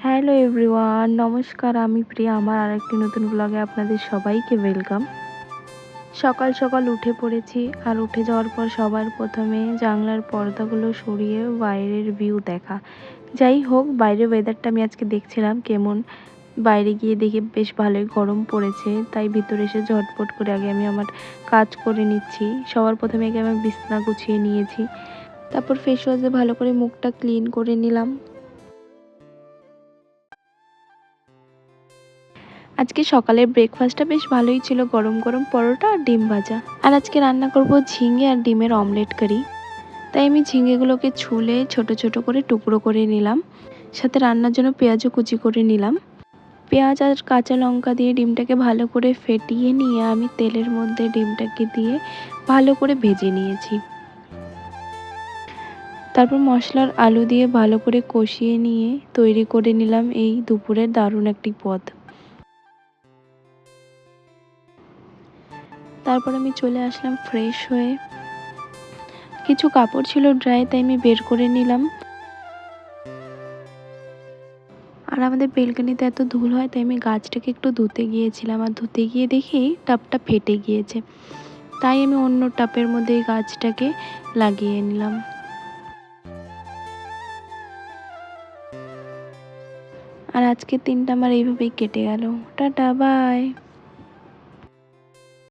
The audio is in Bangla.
হ্যালো এভরিওয়ান, নমস্কার। আমি প্রিয়া। আমার আরেকটি নতুন ব্লগে আপনাদের সবাইকে ওয়েলকাম। সকাল সকাল উঠে পড়েছি, আর উঠে যাওয়ার পর সবার প্রথমে জানলার পর্দাগুলো সরিয়ে বাইরের ভিউ দেখা। যাই হোক, বাইরের ওয়েদারটা আমি আজকে দেখছিলাম কেমন। বাইরে গিয়ে দেখি বেশ ভালোই গরম পড়েছে, তাই ভিতরে এসে ঝটপট করে আগে আমি আমার কাজ করে নিচ্ছি। সবার প্রথমে আগে আমি বিছানা গুছিয়ে নিয়েছি, তারপর ফেস ওয়াশে ভালো করে মুখটা ক্লিন করে নিলাম। আজকে সকালের ব্রেকফাস্টটা বেশ ভালোই ছিল, গরম গরম পরোটা আর ডিম ভাজা। আর আজকে রান্না করব ঝিঙে আর ডিমের অমলেট কারি। তাই আমি ঝিঙেগুলোকে ছুলে ছোট ছোট করে টুকরো করে নিলাম, সাথে রান্নার জন্য পেঁয়াজও কুচি করে নিলাম। পেঁয়াজ আর কাঁচা লঙ্কা দিয়ে ডিমটাকে ভালো করে ফেটিয়ে নিয়ে আমি তেলের মধ্যে ডিমটাকে দিয়ে ভালো করে ভেজে নিয়েছি। তারপর মশলার আলু দিয়ে ভালো করে কষিয়ে নিয়ে তৈরি করে নিলাম এই দুপুরের দারুণ একটি পদ। তারপর আমি চলে আসলাম ফ্রেশ হয়ে। কিছু কাপড় ছিল ড্রাই, তাই আমি বের করে নিলাম। আর আমাদের বেলকনিতে এত ধুল হয়, তাই আমি গাছটাকে একটু ধুতে গিয়েছিলাম, আর ধুতে গিয়ে দেখি টাবটা ফেটে গিয়েছে। তাই আমি অন্য টাবের মধ্যে এই গাছটাকে লাগিয়ে নিলাম। আর আজকের দিনটা আমার এইভাবেই কেটে গেল। Tata, by.